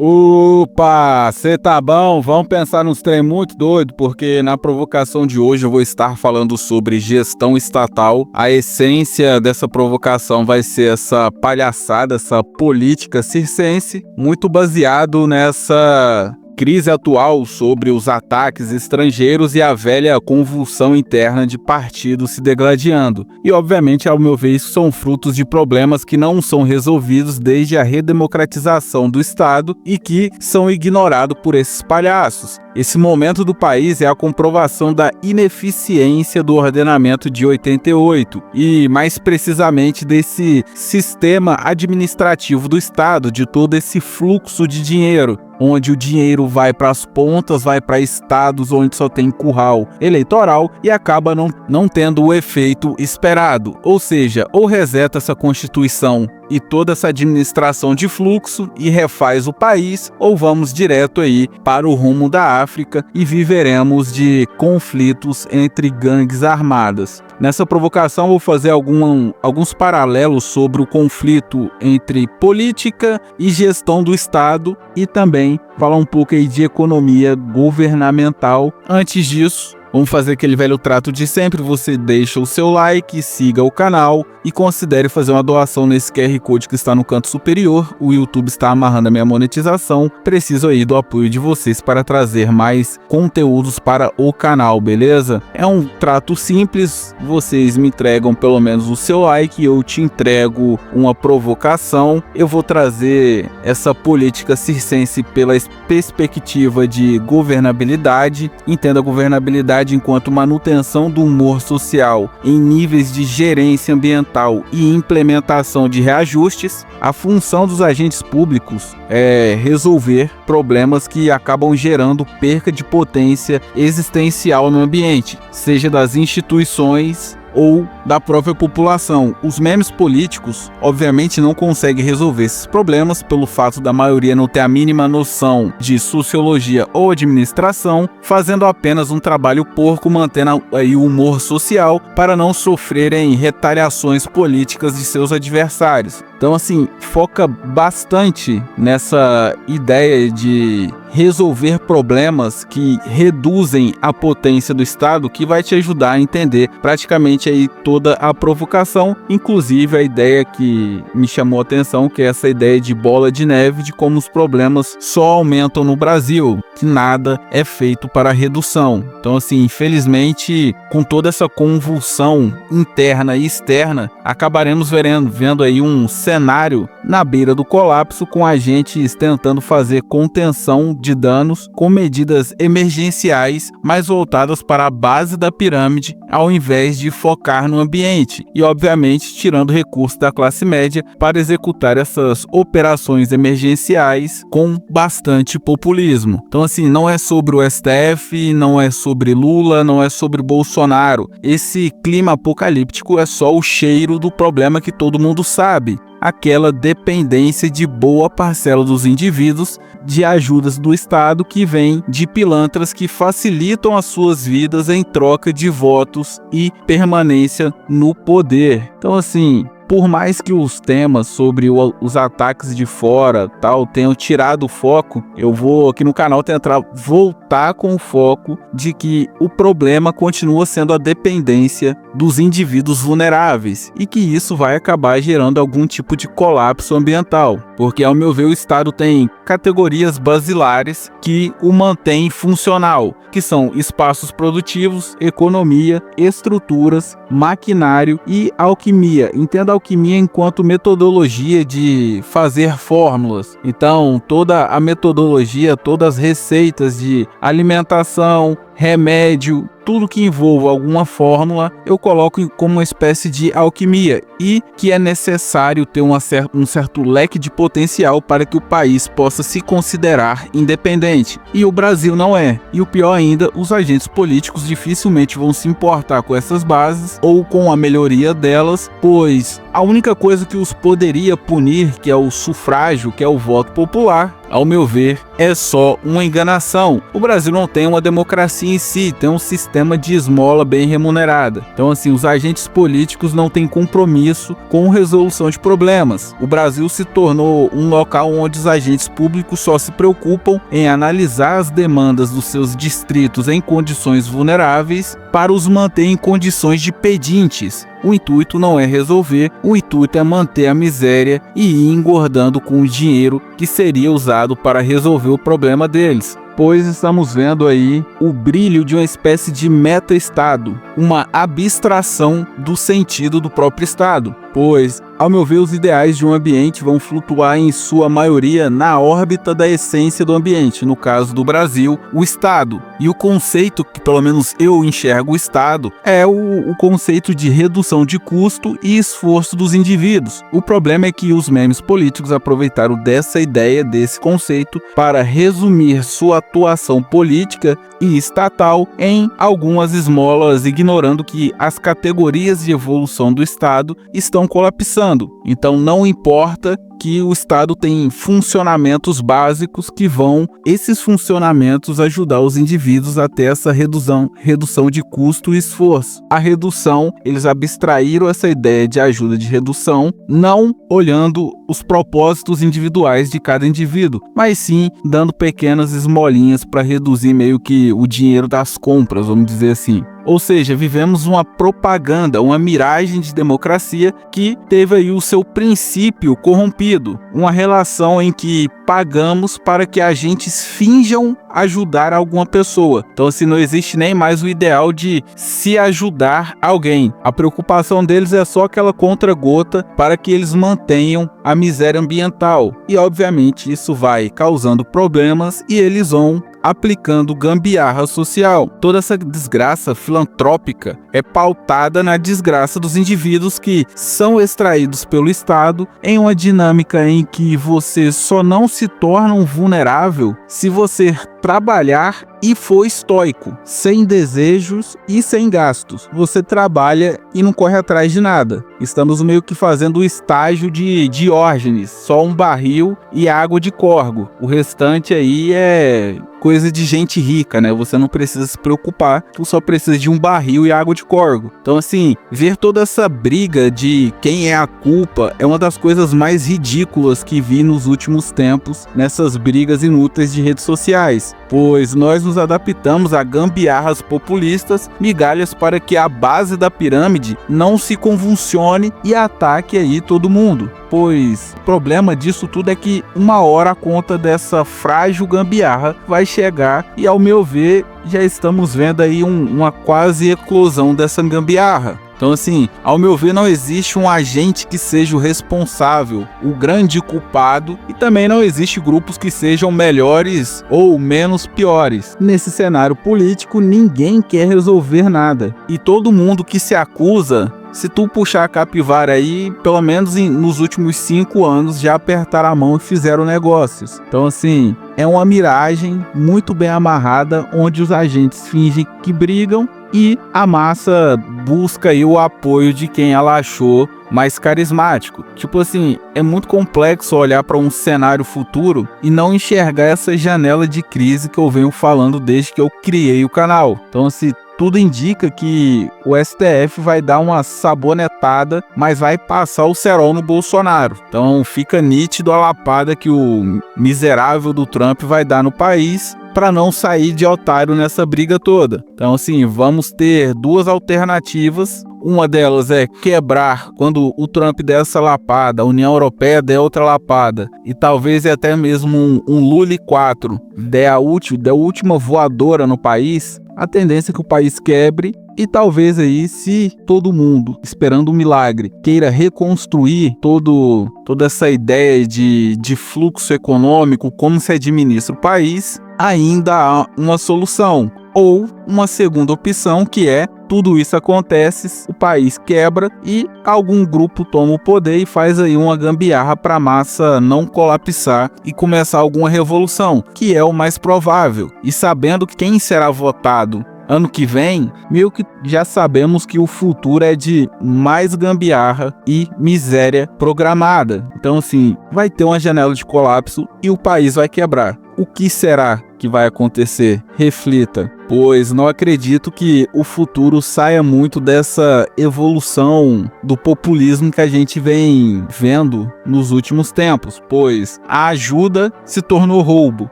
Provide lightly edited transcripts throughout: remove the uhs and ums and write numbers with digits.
Opa, cê tá bom? Vamos pensar nos trem muito doido, porque na provocação de hoje eu vou estar falando sobre gestão estatal. A essência dessa provocação vai ser essa palhaçada, essa política circense, muito baseado nessa crise atual sobre os ataques estrangeiros e a velha convulsão interna de partidos se degladiando. E, obviamente, ao meu ver, isso são frutos de problemas que não são resolvidos desde a redemocratização do Estado e que são ignorados por esses palhaços. Esse momento do país é a comprovação da ineficiência do ordenamento de 88 e, mais precisamente, desse sistema administrativo do Estado, de todo esse fluxo de dinheiro, onde o dinheiro vai para as pontas, vai para estados onde só tem curral eleitoral e acaba não tendo o efeito esperado. Ou seja, ou reseta essa Constituição e toda essa administração de fluxo e refaz o país, ou vamos direto aí para o rumo da África e viveremos de conflitos entre gangues armadas. Nessa provocação vou fazer alguns paralelos sobre o conflito entre política e gestão do Estado e também falar um pouco aí de economia governamental. Antes disso, vamos fazer aquele velho trato de sempre, você deixa o seu like, siga o canal e considere fazer uma doação nesse QR Code que está no canto superior. O YouTube está amarrando a minha monetização, preciso aí do apoio de vocês para trazer mais conteúdos para o canal, beleza? É um trato simples, vocês me entregam pelo menos o seu like, eu te entrego uma provocação. Eu vou trazer essa política circense pela perspectiva de governabilidade. Entenda a governabilidade enquanto manutenção do humor social em níveis de gerência ambiental e implementação de reajustes. A função dos agentes públicos é resolver problemas que acabam gerando perca de potência existencial no ambiente, seja das instituições ou da própria população. Os memes políticos, obviamente, não conseguem resolver esses problemas pelo fato da maioria não ter a mínima noção de sociologia ou administração, fazendo apenas um trabalho porco, mantendo aí o humor social para não sofrerem retaliações políticas de seus adversários. Então, assim, foca bastante nessa ideia de resolver problemas que reduzem a potência do Estado, que vai te ajudar a entender praticamente aí toda a provocação, inclusive a ideia que me chamou a atenção, que é essa ideia de bola de neve, de como os problemas só aumentam no Brasil, que nada é feito para a redução. Então, assim, infelizmente, com toda essa convulsão interna e externa, acabaremos vendo aí um cenário na beira do colapso, com agentes tentando fazer contenção de danos com medidas emergenciais mais voltadas para a base da pirâmide, ao invés de focar no ambiente e, obviamente, tirando recursos da classe média para executar essas operações emergenciais com bastante populismo. Então, assim, não é sobre o STF, não é sobre Lula, não é sobre Bolsonaro. Esse clima apocalíptico é só o cheiro do problema que todo mundo sabe. Aquela dependência de boa parcela dos indivíduos de ajudas do Estado que vem de pilantras que facilitam as suas vidas em troca de votos e permanência no poder. Então, assim, por mais que os temas sobre os ataques de fora tal tenham tirado o foco, eu vou aqui no canal tentar voltar com o foco de que o problema continua sendo a dependência dos indivíduos vulneráveis e que isso vai acabar gerando algum tipo de colapso ambiental, porque, ao meu ver, o Estado tem categorias basilares que o mantêm funcional, que são espaços produtivos, economia, estruturas, maquinário e alquimia. Entenda a alquimia enquanto metodologia de fazer fórmulas. Então, toda a metodologia, todas as receitas de alimentação, remédio, tudo que envolva alguma fórmula, eu coloco como uma espécie de alquimia, e que é necessário ter um certo leque de potencial para que o país possa se considerar independente. E o Brasil não é. E o pior ainda, os agentes políticos dificilmente vão se importar com essas bases ou com a melhoria delas, pois a única coisa que os poderia punir, que é o sufrágio, que é o voto popular, ao meu ver, é só uma enganação. O Brasil não tem uma democracia em si, tem um sistema de esmola bem remunerada. Então, assim, os agentes políticos não têm compromisso com resolução de problemas. O Brasil se tornou um local onde os agentes públicos só se preocupam em analisar as demandas dos seus distritos em condições vulneráveis para os manter em condições de pedintes. O intuito não é resolver, o intuito é manter a miséria e ir engordando com o dinheiro que seria usado para resolver o problema deles. Pois estamos vendo aí o brilho de uma espécie de meta-estado, uma abstração do sentido do próprio estado. Pois, ao meu ver, os ideais de um ambiente vão flutuar em sua maioria na órbita da essência do ambiente, no caso do Brasil, o Estado. E o conceito que, pelo menos eu enxergo o Estado, é o conceito de redução de custo e esforço dos indivíduos. O problema é que os memes políticos aproveitaram dessa ideia, desse conceito, para resumir sua atuação política e estatal em algumas esmolas, ignorando que as categorias de evolução do Estado estão colapsando. Então não importa que o Estado tem funcionamentos básicos que vão, esses funcionamentos, ajudar os indivíduos a ter essa redução de custo e esforço. A redução, eles abstraíram essa ideia de ajuda de redução, não olhando os propósitos individuais de cada indivíduo, mas sim dando pequenas esmolinhas para reduzir meio que o dinheiro das compras, vamos dizer assim. Ou seja, vivemos uma propaganda, uma miragem de democracia que teve aí o seu princípio corrompido. Uma relação em que pagamos para que agentes finjam ajudar alguma pessoa. Então, assim, não existe nem mais o ideal de se ajudar alguém. A preocupação deles é só aquela contra-gota para que eles mantenham a miséria ambiental. E, obviamente, isso vai causando problemas e eles vão aplicando gambiarra social. Toda essa desgraça filantrópica é pautada na desgraça dos indivíduos que são extraídos pelo Estado em uma dinâmica em que você só não se torna um vulnerável se você trabalhar e for estoico, sem desejos e sem gastos. Você trabalha e não corre atrás de nada. Estamos meio que fazendo o estágio de Diógenes, só um barril e água de corgo. O restante aí é coisa de gente rica, né? Você não precisa se preocupar, tu só precisa de um barril e água de corgo. Então, assim, ver toda essa briga de quem é a culpa é uma das coisas mais ridículas que vi nos últimos tempos nessas brigas inúteis de redes sociais, pois nós nos adaptamos a gambiarras populistas, migalhas para que a base da pirâmide não se convulsione e ataque aí todo mundo. Pois o problema disso tudo é que uma hora a conta dessa frágil gambiarra vai chegar e, ao meu ver, já estamos vendo aí uma quase eclosão dessa gambiarra. Então, assim, ao meu ver, não existe um agente que seja o responsável, o grande culpado, e também não existe grupos que sejam melhores ou menos piores. Nesse cenário político, ninguém quer resolver nada. E todo mundo que se acusa, se tu puxar a capivara aí, pelo menos nos últimos 5 anos já apertaram a mão e fizeram negócios. Então, assim, é uma miragem muito bem amarrada, onde os agentes fingem que brigam e a massa busca aí o apoio de quem ela achou mais carismático. Tipo assim, é muito complexo olhar para um cenário futuro e não enxergar essa janela de crise que eu venho falando desde que eu criei o canal. Então, assim, tudo indica que o STF vai dar uma sabonetada, mas vai passar o cerol no Bolsonaro. Então fica nítido a lapada que o miserável do Trump vai dar no país para não sair de otário nessa briga toda. Então, assim, vamos ter duas alternativas. Uma delas é quebrar quando o Trump der essa lapada, a União Europeia der outra lapada, e talvez até mesmo um Lula 4 der a última voadora no país. A tendência é que o país quebre e talvez aí, se todo mundo, esperando um milagre, queira reconstruir toda essa ideia de fluxo econômico, como se administra o país, ainda há uma solução. Ou uma segunda opção, que é tudo isso acontece, o país quebra e algum grupo toma o poder e faz aí uma gambiarra para a massa não colapsar e começar alguma revolução, que é o mais provável. E sabendo quem será votado ano que vem, meio que já sabemos que o futuro é de mais gambiarra e miséria programada. Então, assim, vai ter uma janela de colapso e o país vai quebrar. O que será que vai acontecer? Reflita, pois não acredito que o futuro saia muito dessa evolução do populismo que a gente vem vendo nos últimos tempos, pois a ajuda se tornou roubo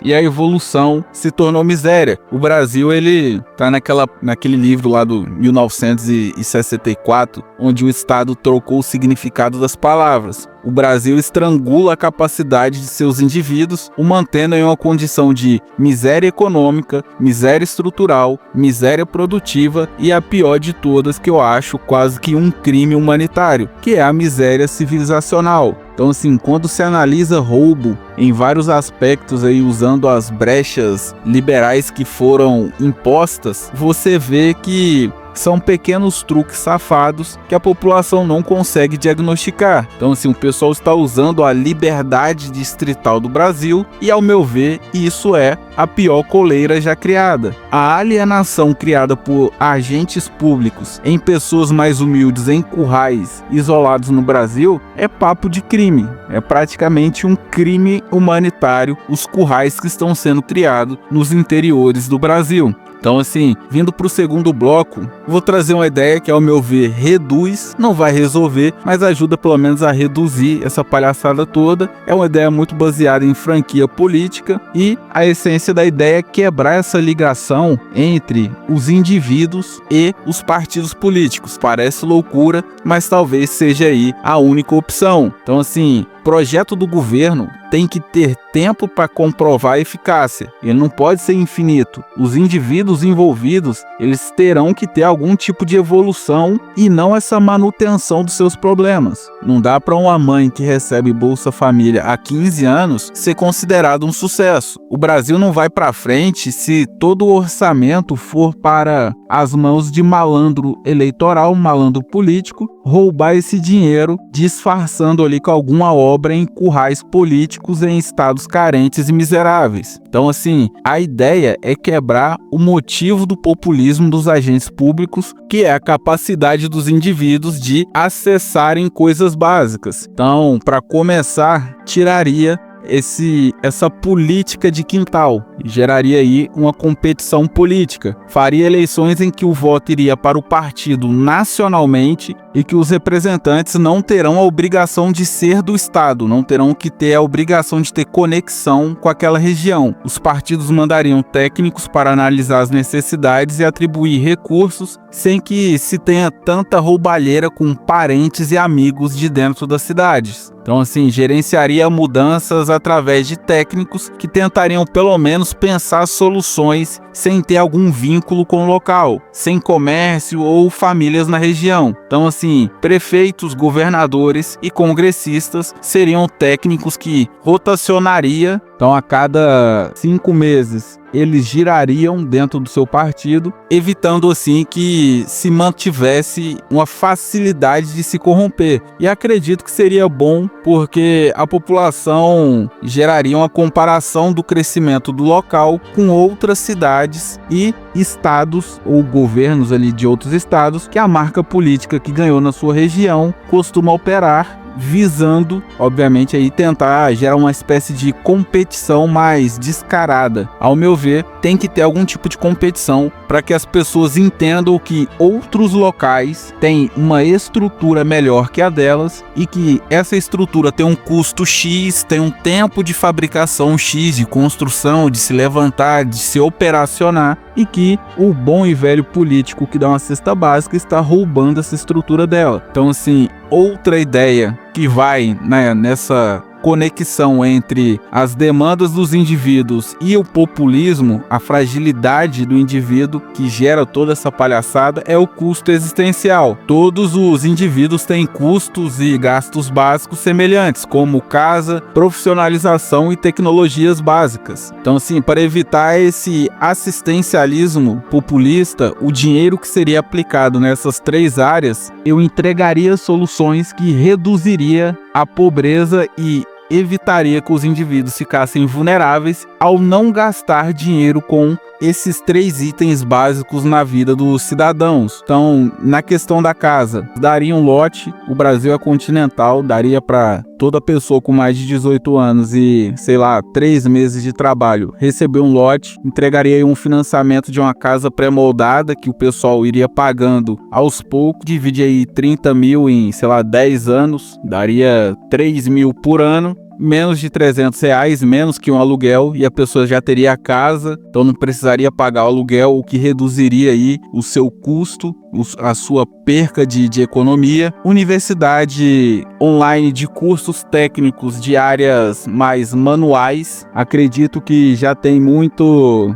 e a evolução se tornou miséria. O Brasil, ele tá naquele livro lá do 1964, onde o Estado trocou o significado das palavras. O Brasil estrangula a capacidade de seus indivíduos, o mantendo em uma condição de miséria econômica, miséria estrutural, miséria produtiva e a pior de todas, que eu acho quase que um crime humanitário, que é a miséria civilizacional. Então, assim, quando se analisa roubo em vários aspectos aí, usando as brechas liberais que foram impostas, você vê que são pequenos truques safados que a população não consegue diagnosticar. Então, assim, o pessoal está usando a liberdade distrital do Brasil e, ao meu ver, isso é a pior coleira já criada. A alienação criada por agentes públicos em pessoas mais humildes em currais isolados no Brasil é papo de crime. É praticamente um crime humanitário os currais que estão sendo criados nos interiores do Brasil. Então, assim, vindo para o segundo bloco, vou trazer uma ideia que, ao meu ver, reduz, não vai resolver, mas ajuda pelo menos a reduzir essa palhaçada toda. É uma ideia muito baseada em franquia política e a essência da ideia é quebrar essa ligação entre os indivíduos e os partidos políticos. Parece loucura, mas talvez seja aí a única opção. Então, assim, projeto do governo tem que ter tempo para comprovar a eficácia. Ele não pode ser infinito. Os indivíduos envolvidos, eles terão que ter algum tipo de evolução e não essa manutenção dos seus problemas. Não dá para uma mãe que recebe Bolsa Família há 15 anos ser considerado um sucesso. O Brasil não vai para frente se todo o orçamento for para as mãos de malandro eleitoral, malandro político, roubar esse dinheiro disfarçando ali com alguma obra em currais políticos em estados carentes e miseráveis. Então, assim, a ideia é quebrar o motivo do populismo dos agentes públicos, que é a capacidade dos indivíduos de acessarem coisas básicas. Então, para começar, tiraria essa política de quintal, geraria aí uma competição política, faria eleições em que o voto iria para o partido nacionalmente e que os representantes não terão a obrigação de ser do Estado, não terão que ter a obrigação de ter conexão com aquela região. Os partidos mandariam técnicos para analisar as necessidades e atribuir recursos sem que se tenha tanta roubalheira com parentes e amigos de dentro das cidades. Então, assim, gerenciaria mudanças através de técnicos que tentariam pelo menos pensar soluções sem ter algum vínculo com o local, sem comércio ou famílias na região. Então, assim, prefeitos, governadores e congressistas seriam técnicos que rotacionaria. Então, a cada 5 meses, eles girariam dentro do seu partido, evitando assim que se mantivesse uma facilidade de se corromper. E acredito que seria bom porque a população geraria uma comparação do crescimento do local com outras cidades e estados ou governos ali de outros estados que a marca política que ganhou na sua região costuma operar, visando, obviamente, aí tentar gerar uma espécie de competição mais descarada. Ao meu ver, tem que ter algum tipo de competição para que as pessoas entendam que outros locais têm uma estrutura melhor que a delas e que essa estrutura tem um custo X, tem um tempo de fabricação X, de construção, de se levantar, de se operacionar, e que o bom e velho político que dá uma cesta básica está roubando essa estrutura dela. Então, assim, outra ideia que vai, né, nessa conexão entre as demandas dos indivíduos e o populismo, a fragilidade do indivíduo que gera toda essa palhaçada, é o custo existencial. Todos os indivíduos têm custos e gastos básicos semelhantes, como casa, profissionalização e tecnologias básicas. Então, assim, para evitar esse assistencialismo populista, o dinheiro que seria aplicado nessas 3 áreas, eu entregaria soluções que reduziria a pobreza e evitaria que os indivíduos ficassem vulneráveis ao não gastar dinheiro com esses 3 itens básicos na vida dos cidadãos. Então, na questão da casa, daria um lote, o Brasil é continental, daria para toda pessoa com mais de 18 anos e, 3 meses de trabalho, receber um lote, entregaria aí um financiamento de uma casa pré-moldada que o pessoal iria pagando aos poucos, divide aí 30 mil em, 10 anos, daria 3 mil por ano, menos de R$300, menos que um aluguel, e a pessoa já teria a casa, então não precisaria pagar o aluguel, o que reduziria aí o seu custo, a sua perca de economia. Universidade online de cursos técnicos de áreas mais manuais, acredito que já tem muito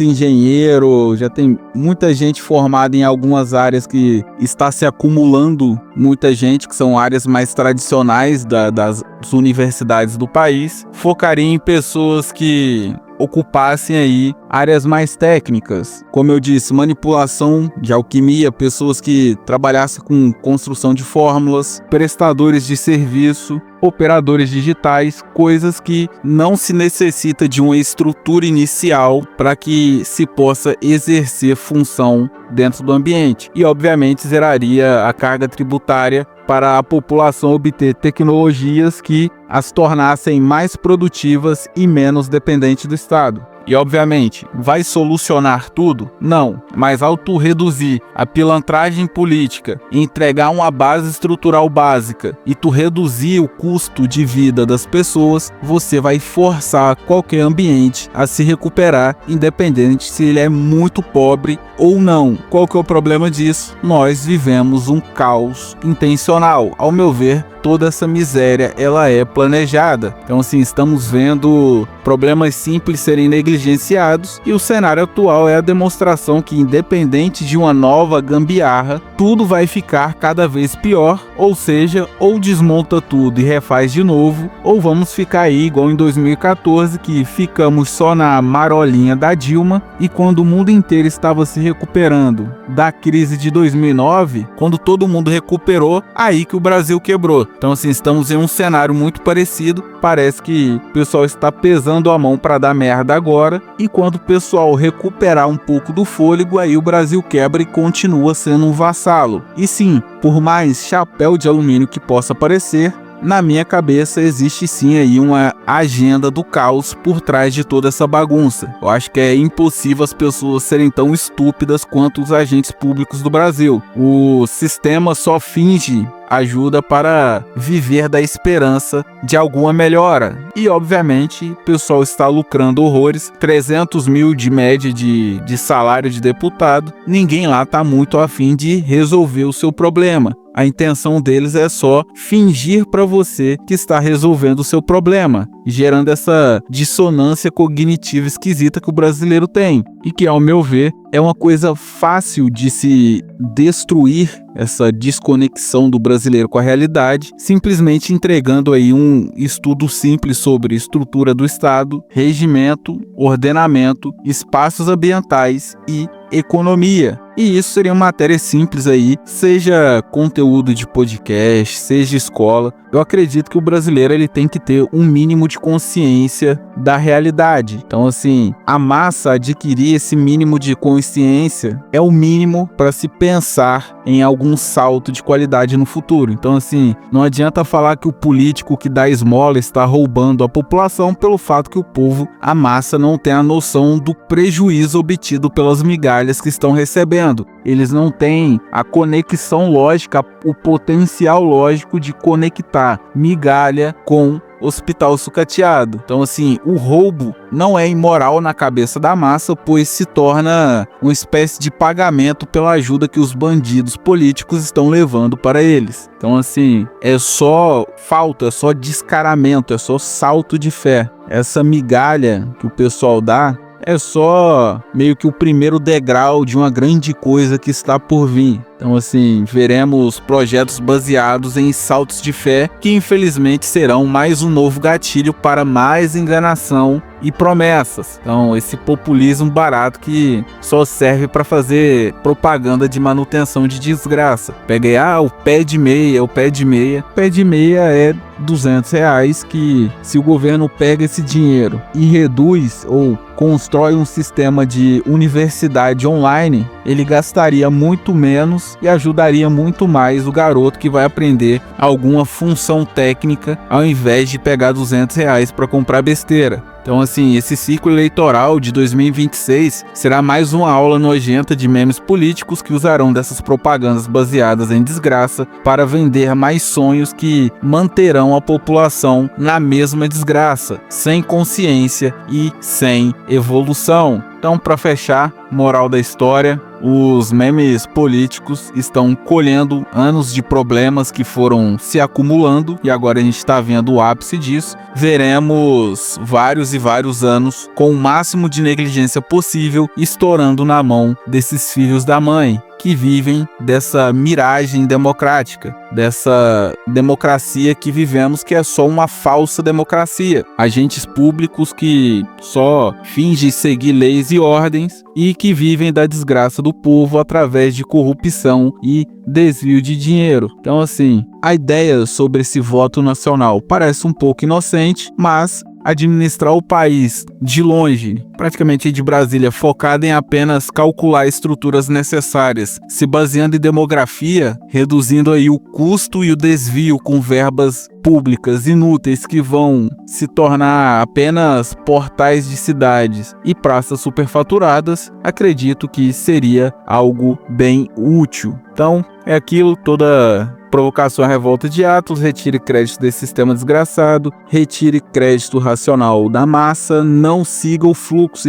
engenheiro, já tem muita gente formada em algumas áreas que está se acumulando, muita gente que são áreas mais tradicionais das universidades do país. Focaria em pessoas que ocupassem aí áreas mais técnicas, como eu disse, manipulação de alquimia, pessoas que trabalhassem com construção de fórmulas, prestadores de serviço, operadores digitais, coisas que não se necessita de uma estrutura inicial para que se possa exercer função dentro do ambiente. E obviamente zeraria a carga tributária para a população obter tecnologias que as tornassem mais produtivas e menos dependentes do Estado. E obviamente, vai solucionar tudo? Não, mas ao tu reduzir a pilantragem política, entregar uma base estrutural básica e tu reduzir o custo de vida das pessoas, você vai forçar qualquer ambiente a se recuperar, independente se ele é muito pobre ou não. Qual que é o problema disso? Nós vivemos um caos intencional. Ao meu ver, toda essa miséria ela é planejada. Então assim, estamos vendo problemas simples serem negligenciados e o cenário atual é a demonstração que, independente de uma nova gambiarra, tudo vai ficar cada vez pior, ou seja, ou desmonta tudo e refaz de novo, ou vamos ficar aí igual em 2014, que ficamos só na marolinha da Dilma, e quando o mundo inteiro estava se recuperando da crise de 2009, quando todo mundo recuperou, aí que o Brasil quebrou. Então assim, estamos em um cenário muito parecido, parece que o pessoal está pesando a mão para dar merda agora, e quando o pessoal recuperar um pouco do fôlego, aí o Brasil quebra e continua sendo um vassalo. E sim, por mais chapéu de alumínio que possa parecer, na minha cabeça existe sim aí uma agenda do caos por trás de toda essa bagunça. Eu acho que é impossível as pessoas serem tão estúpidas quanto os agentes públicos do Brasil. O sistema só finge ajuda para viver da esperança de alguma melhora. E obviamente o pessoal está lucrando horrores, 300 mil de média de salário de deputado, ninguém lá está muito afim de resolver o seu problema. A intenção deles é só fingir para você que está resolvendo o seu problema, gerando essa dissonância cognitiva esquisita que o brasileiro tem, e que, ao meu ver, é uma coisa fácil de se destruir, essa desconexão do brasileiro com a realidade, simplesmente entregando aí um estudo simples sobre estrutura do Estado, regimento, ordenamento, espaços ambientais e economia. E isso seria uma matéria simples aí, seja conteúdo de podcast, seja escola. Eu acredito que o brasileiro ele tem que ter um mínimo de consciência da realidade. Então assim, a massa adquirir esse mínimo de consciência é o mínimo para se pensar em algum salto de qualidade no futuro. Então assim, não adianta falar que o político que dá esmola está roubando a população pelo fato que o povo, a massa, não tem a noção do prejuízo obtido pelas migalhas que estão recebendo. Eles não têm a conexão lógica, o potencial lógico de conectar migalha com hospital sucateado. Então assim, o roubo não é imoral na cabeça da massa, pois se torna uma espécie de pagamento pela ajuda que os bandidos políticos estão levando para eles. Então assim, é só falta, é só descaramento, é só salto de fé. Essa migalha que o pessoal dá é só meio que o primeiro degrau de uma grande coisa que está por vir. Então, assim, veremos projetos baseados em saltos de fé que, infelizmente, serão mais um novo gatilho para mais enganação e promessas. Então, esse populismo barato que só serve para fazer propaganda de manutenção de desgraça. Peguei, o pé de meia, o pé de meia. Pé de meia é R$200 que, se o governo pega esse dinheiro e reduz ou constrói um sistema de universidade online, ele gastaria muito menos e ajudaria muito mais o garoto que vai aprender alguma função técnica ao invés de pegar R$200 para comprar besteira. Então, assim, esse ciclo eleitoral de 2026 será mais uma aula nojenta de memes políticos que usarão dessas propagandas baseadas em desgraça para vender mais sonhos que manterão a população na mesma desgraça, sem consciência e sem evolução. Então, para fechar, moral da história, os memes políticos estão colhendo anos de problemas que foram se acumulando e agora a gente está vendo o ápice disso. Veremos vários e vários anos com o máximo de negligência possível estourando na mão desses filhos da mãe que vivem dessa miragem democrática, dessa democracia que vivemos, que é só uma falsa democracia. Agentes públicos que só fingem seguir leis e ordens e que vivem da desgraça do povo através de corrupção e desvio de dinheiro. Então, assim, a ideia sobre esse voto nacional parece um pouco inocente, mas administrar o país de longe, praticamente de Brasília, focado em apenas calcular estruturas necessárias, se baseando em demografia, reduzindo aí o custo e o desvio com verbas públicas inúteis que vão se tornar apenas portais de cidades e praças superfaturadas, acredito que seria algo bem útil. Então, é aquilo, toda provocação à revolta de Atlas, retire crédito desse sistema desgraçado, retire crédito racional da massa, não siga o fluxo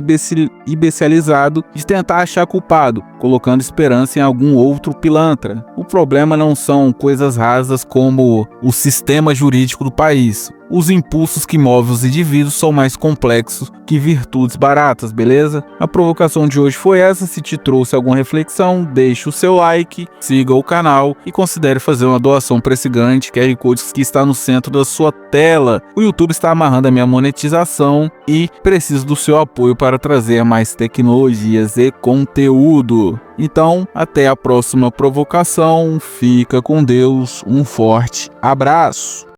imbecilizado de tentar achar culpado, colocando esperança em algum outro pilantra. O problema não são coisas rasas como o sistema jurídico do país. Os impulsos que movem os indivíduos são mais complexos que virtudes baratas, beleza? A provocação de hoje foi essa. Se te trouxe alguma reflexão, deixe o seu like, siga o canal e considere fazer uma doação para esse grande QR Code que está no centro da sua tela. O YouTube está amarrando a minha monetização e preciso do seu apoio para trazer mais tecnologias e conteúdo. Então, até a próxima provocação. Fica com Deus. Um forte abraço.